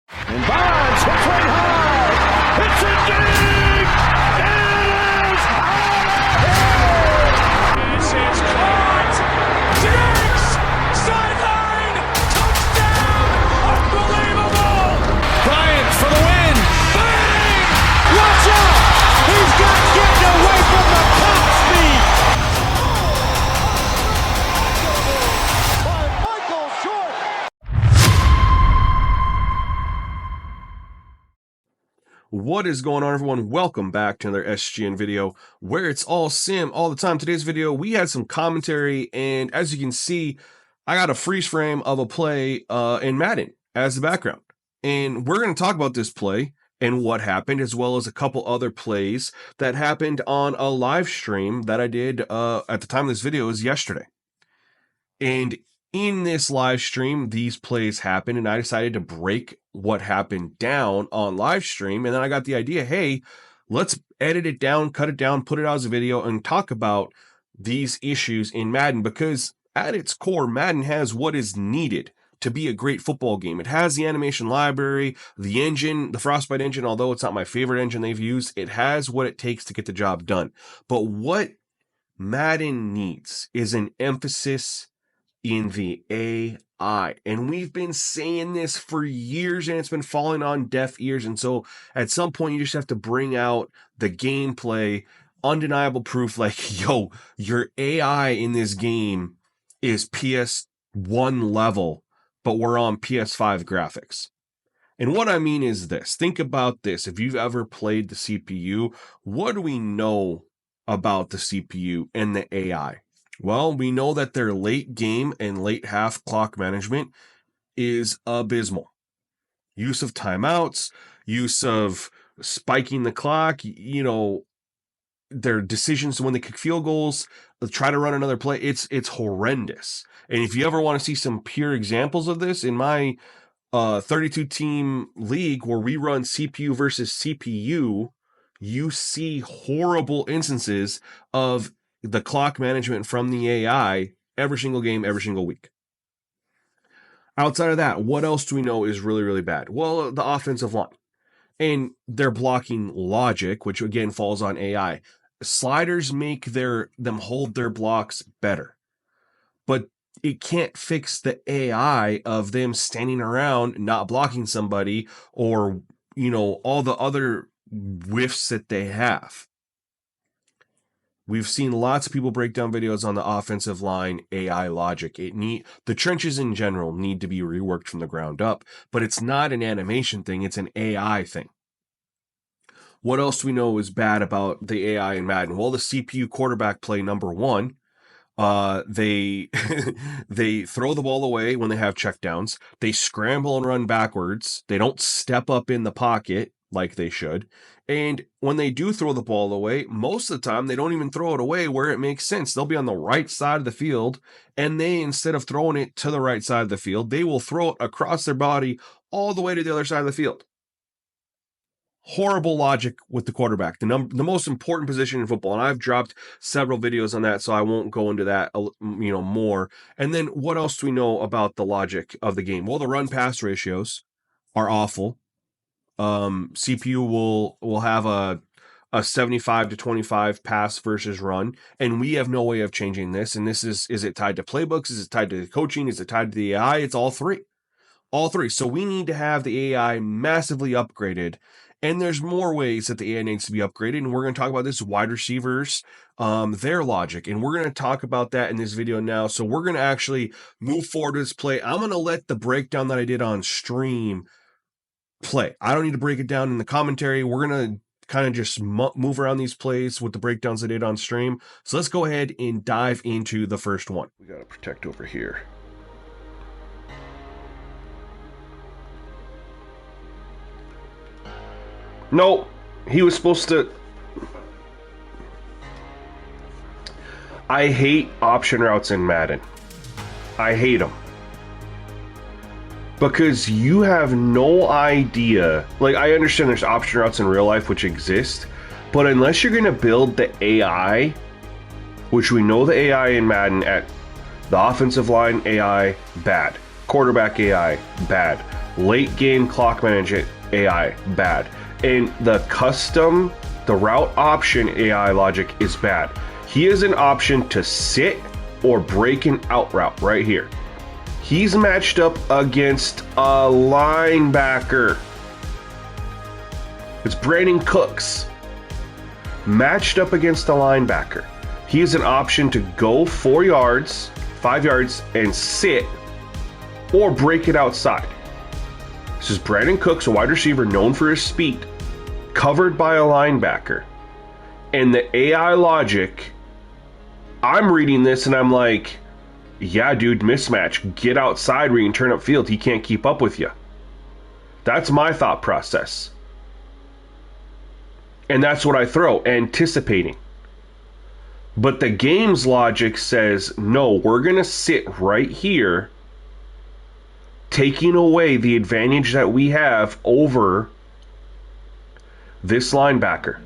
And Bonds hits right high. It's a dig. It is out of here. This is caught. Diggs. Sideline. Touchdown. Unbelievable. Bryant for the win. Bang. Watch out. He's got getting away from the top speed. What is going on, everyone? Welcome back to another SGN video where it's all sim all the time. Today's video, we had some commentary, and as you can see, I got a freeze frame of a play in Madden as the background. And we're going to talk about this play and what happened, as well as a couple other plays that happened on a live stream that I did at the time of this video is yesterday. And in this live stream, these plays happened, and I decided to break what happened down on live stream. And then I got the idea, hey, let's edit it down, cut it down, put it out as a video, and talk about these issues in Madden, because at its core, Madden has what is needed to be a great football game. It has the animation library, the engine, the Frostbite engine, although it's not my favorite engine they've used. It has what it takes to get the job done. But what Madden needs is an emphasis in the AI. And we've been saying this for years, and it's been falling on deaf ears. And so at some point, you just have to bring out the gameplay, undeniable proof like, yo, your AI in this game is PS1 level, but we're on PS5 graphics. And what I mean is this. Think about this. If you've ever played the CPU, what do we know about the CPU and the AI? Well, we know that their late game and late half clock management is abysmal. Use of timeouts, use of spiking the clock, their decisions when they kick field goals, try to run another play, it's horrendous. And if you ever want to see some pure examples of this, in my 32-team league where we run CPU versus CPU, you see horrible instances of the clock management from the AI every single game, every single week. Outside of that, what else do we know is really, really bad? Well, the offensive line and their blocking logic, which again falls on AI. Sliders make them hold their blocks better, but it can't fix the AI of them standing around not blocking somebody, or all the other whiffs that they have. We've seen lots of people break down videos on the offensive line AI logic. The trenches in general need to be reworked from the ground up, but it's not an animation thing, it's an AI thing. What else do we know is bad about the AI in Madden? Well, the CPU quarterback play number one, they throw the ball away when they have checkdowns. They scramble and run backwards. They don't step up in the pocket like they should. And when they do throw the ball away, most of the time, they don't even throw it away where it makes sense. They'll be on the right side of the field, and they, instead of throwing it to the right side of the field, they will throw it across their body all the way to the other side of the field. Horrible logic with the quarterback, the most important position in football. And I've dropped several videos on that, so I won't go into that, more. And then what else do we know about the logic of the game? Well, the run-pass ratios are awful. CPU will have a 75 to 25 pass versus run, and we have no way of changing this. And this is it tied to playbooks? Is it tied to coaching? Is it tied to the AI? It's all three. So we need to have the AI massively upgraded, and there's more ways that the AI needs to be upgraded. And we're going to talk about this wide receivers, their logic, and we're going to talk about that in this video now. So we're going to actually move forward with this play. I'm going to let the breakdown that I did on stream play. I don't need to break it down in the commentary. We're going to kind of just move around these plays with the breakdowns I did on stream. So let's go ahead and dive into the first one. We got to protect over here. No, he was supposed to. I hate option routes in Madden. I hate them. Because you have no idea. Like, I understand there's option routes in real life which exist, but unless you're going to build the AI, which we know the AI in Madden at the offensive line AI, bad. Quarterback AI, bad. Late game clock management AI, bad. And the route option AI logic is bad. He has an option to sit or break an out route right here. He's matched up against a linebacker. It's Brandon Cooks. Matched up against a linebacker. He has an option to go 4 yards, 5 yards, and sit or break it outside. This is Brandon Cooks, a wide receiver known for his speed, covered by a linebacker. And the AI logic, I'm reading this and I'm like, yeah, dude, mismatch. Get outside where you can turn up field. He can't keep up with you. That's my thought process. And that's what I throw, anticipating. But the game's logic says, no, we're going to sit right here, taking away the advantage that we have over this linebacker.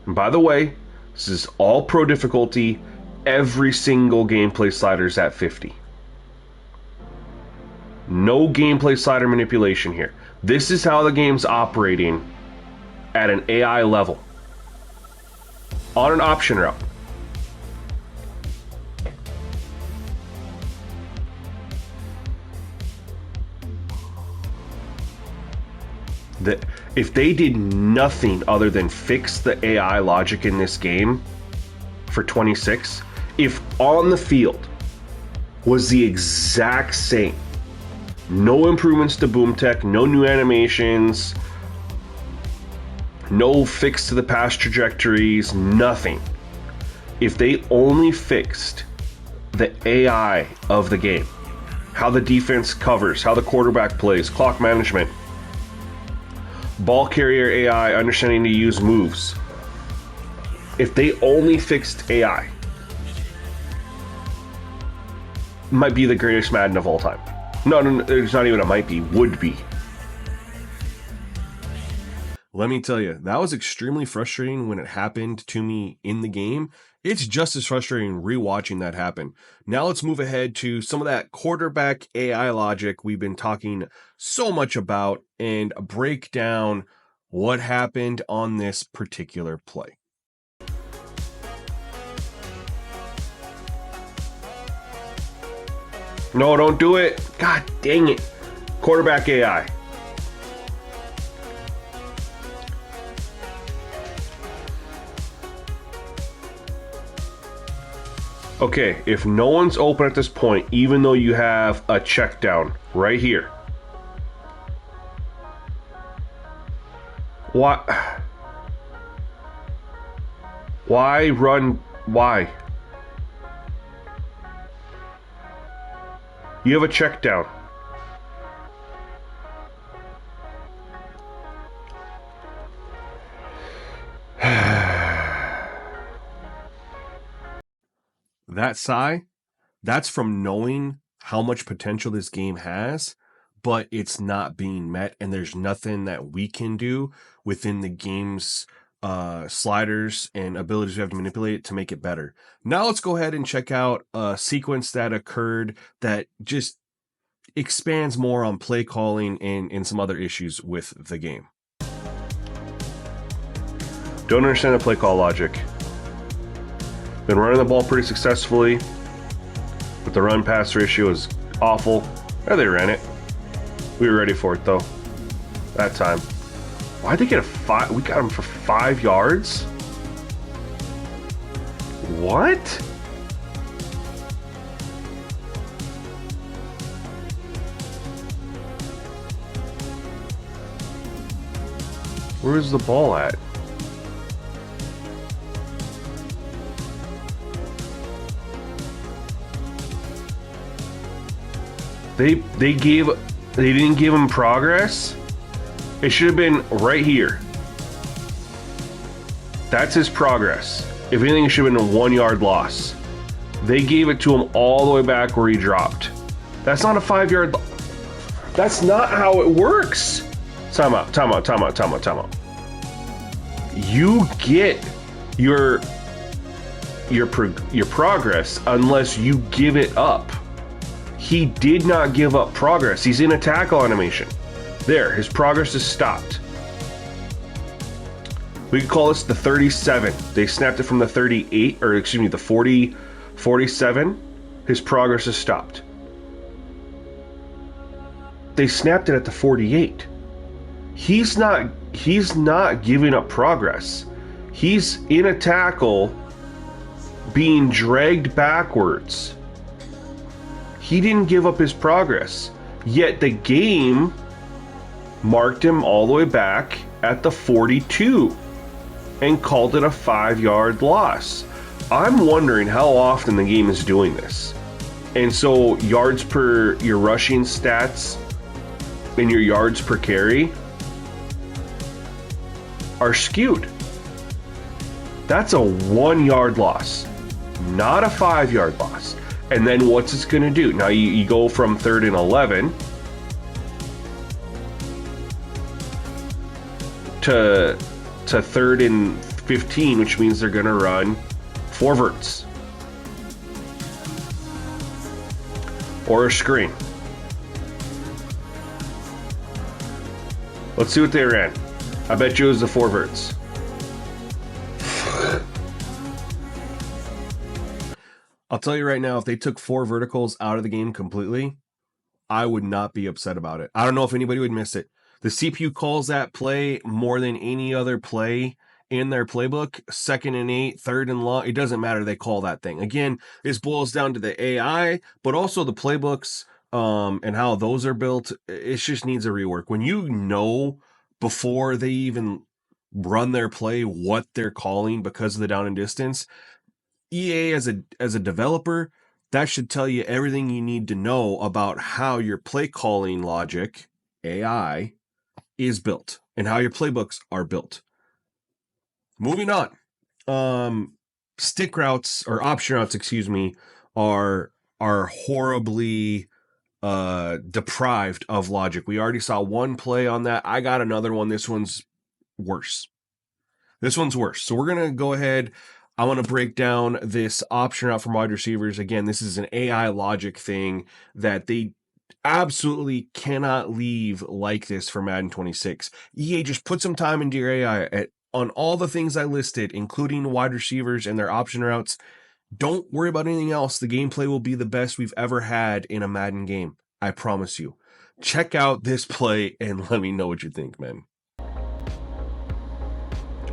And by the way, this is all pro difficulty. Every single gameplay slider is at 50. No gameplay slider manipulation here. This is how the game's operating at an AI level. On an option route. If they did nothing other than fix the AI logic in this game for 26, if on the field was the exact same, no improvements to boom tech, no new animations, no fix to the pass trajectories, nothing. If they only fixed the AI of the game, how the defense covers, how the quarterback plays, clock management, ball carrier AI, understanding to use moves. If they only fixed AI, might be the greatest Madden of all time. No, it's not even a might be, would be. Let me tell you, that was extremely frustrating when it happened to me in the game. It's just as frustrating rewatching that happen. Now let's move ahead to some of that quarterback AI logic we've been talking so much about and break down what happened on this particular play. No, don't do it. God dang it. Quarterback AI. Okay, if no one's open at this point, even though you have a check down right here. What? Why run? Why? You have a check down. That sigh, that's from knowing how much potential this game has, but it's not being met, and there's nothing that we can do within the game's sliders and abilities we have to manipulate it to make it better. Now let's go ahead and check out a sequence that occurred that just expands more on play calling and some other issues with the game. Don't understand the play call logic. Been running the ball pretty successfully, but the run pass ratio is awful. There, they ran it. We were ready for it though. That time. Why'd they get a 5? We got him for 5 yards? What? Where's the ball at? They didn't give him progress. It should have been right here. That's his progress. If anything, it should have been a 1 yard loss. They gave it to him all the way back where he dropped. That's not a 5 yard. That's not how it works. Time out. You get your progress unless you give it up. He did not give up progress. He's in a tackle animation. There, his progress is stopped. We could call this the 37. They snapped it from the 38, or excuse me, the 47. His progress is stopped. They snapped it at the 48. He's not giving up progress. He's in a tackle being dragged backwards. He didn't give up his progress. Yet the game marked him all the way back at the 42 and called it a 5-yard loss. I'm wondering how often the game is doing this. And so yards per your rushing stats and your yards per carry are skewed. That's a 1-yard loss, not a 5-yard loss. And then what's it's going to do? Now you go from 3rd and 11 to 3rd and 15, which means they're going to run 4 verts or a screen. Let's see what they ran. I bet you it was the 4 verts. I'll tell you right now, if they took 4 verticals out of the game completely, I would not be upset about it. I don't know if anybody would miss it. The CPU calls that play more than any other play in their playbook. 2nd and 8, 3rd and long, it doesn't matter. They call that thing. Again, this boils down to the AI, but also the playbooks and how those are built. It just needs a rework. When you know before they even run their play what they're calling because of the down and distance, EA as a developer, that should tell you everything you need to know about how your play calling logic, AI, is built and how your playbooks are built. Moving on. Stick routes or option routes, excuse me, are horribly deprived of logic. We already saw one play on that. I got another one. This one's worse. So we're going to go ahead. I want to break down this option route from wide receivers. Again, this is an AI logic thing that they absolutely cannot leave like this for Madden 26. EA, just put some time into your AI on all the things I listed, including wide receivers and their option routes. Don't worry about anything else. The gameplay will be the best we've ever had in a Madden game. I promise you. Check out this play and let me know what you think, man.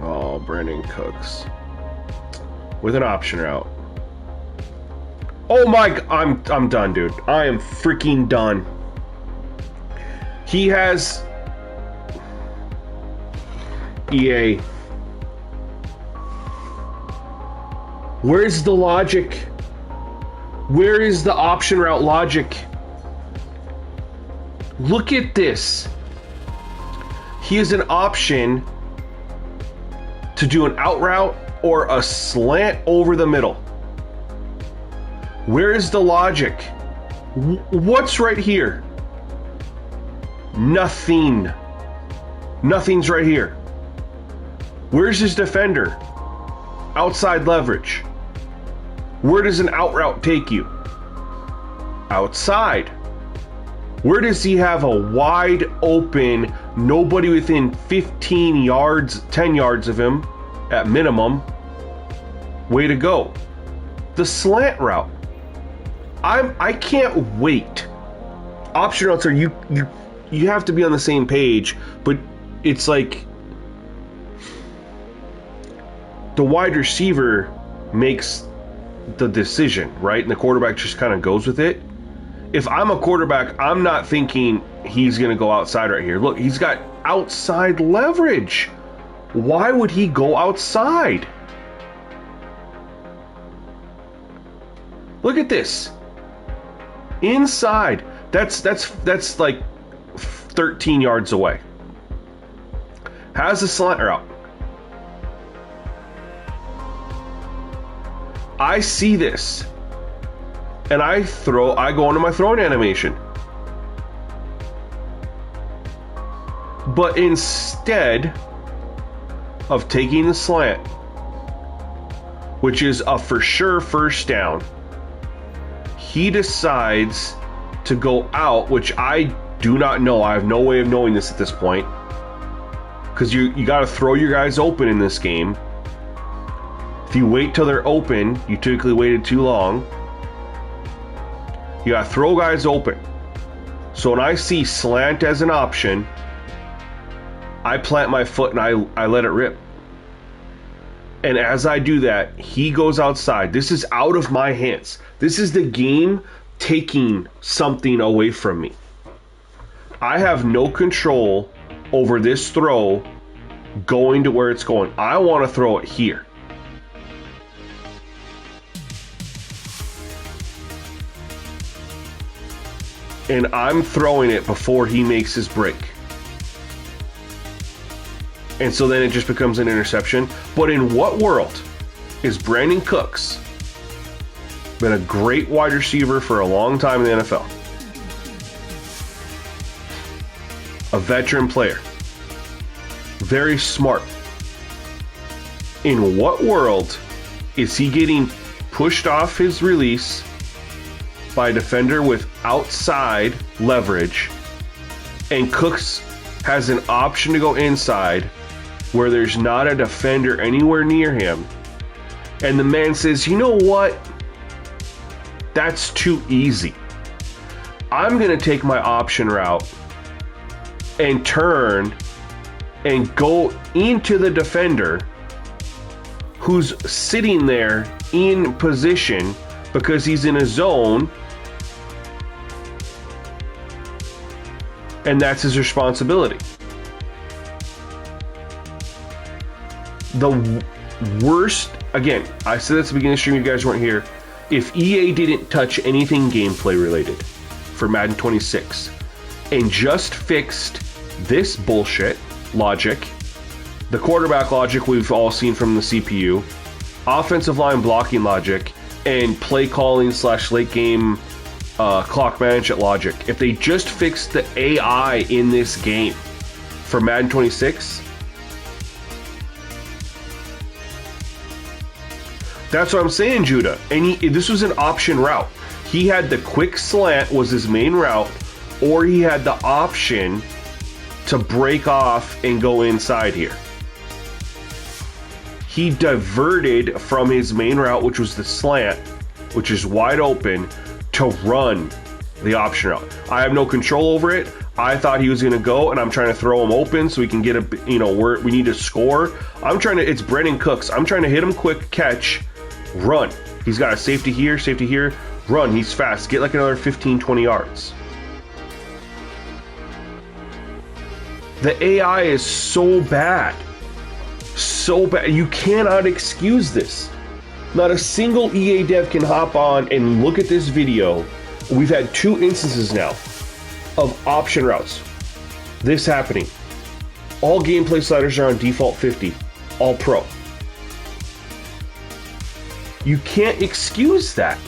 Oh, Brandon Cooks with an option route. Oh my, I'm done, dude. I am freaking done. He has EA. Where's the logic? Where is the option route logic? Look at this. He has an option to do an out route or a slant over the middle. Where is the logic? What's right here? Nothing. Nothing's right here. Where's his defender? Outside leverage. Where does an out route take you? Outside. Where does he have a wide open, nobody within 15 yards, 10 yards of him at minimum? Way to go. The slant route. I can't wait. Option routes are you have to be on the same page, but it's like the wide receiver makes the decision, right? And the quarterback just kind of goes with it. If I'm a quarterback, I'm not thinking he's going to go outside right here. Look, he's got outside leverage. Why would he go outside? Look at this. Inside. That's like 13 yards away. Has a slant route. I see this. And I go into my throwing animation. But instead of taking the slant, which is a for sure first down, he decides to go out, which I do not know. I have no way of knowing this at this point. Because you got to throw your guys open in this game. If you wait till they're open, you typically waited too long. You got to throw guys open. So when I see slant as an option, I plant my foot and I let it rip. And as I do that, he goes outside. This is out of my hands. This is the game taking something away from me. I have no control over this throw going to where it's going. I want to throw it here. And I'm throwing it before he makes his break. And so then it just becomes an interception. But in what world is Brandon Cooks been a great wide receiver for a long time in the NFL? A veteran player. Very smart. In what world is he getting pushed off his release by a defender with outside leverage, and Cooks has an option to go inside where there's not a defender anywhere near him, and the man says, you know what? That's too easy. I'm going to take my option route and turn and go into the defender who's sitting there in position because he's in a zone, and that's his responsibility. The worst, again, I said at the beginning of the stream, you guys weren't here, if EA didn't touch anything gameplay related for Madden 26 and just fixed this bullshit logic, the quarterback logic we've all seen from the CPU, offensive line blocking logic, and play calling / late game clock management logic, if they just fixed the AI in this game for Madden 26, that's what I'm saying, Judah. And this was an option route. He had the quick slant was his main route, or he had the option to break off and go inside here. He diverted from his main route, which was the slant, which is wide open, to run the option route. I have no control over it. I thought he was going to go, and I'm trying to throw him open so we can get we need to score. It's Brandon Cooks. I'm trying to hit him quick, catch, run. He's got a safety here, run. He's fast. Get like another 15, 20 yards. The AI is so bad. So bad. You cannot excuse this. Not a single EA dev can hop on and look at this video. We've had 2 instances now of option routes. This happening. All gameplay sliders are on default 50. All pro. You can't excuse that.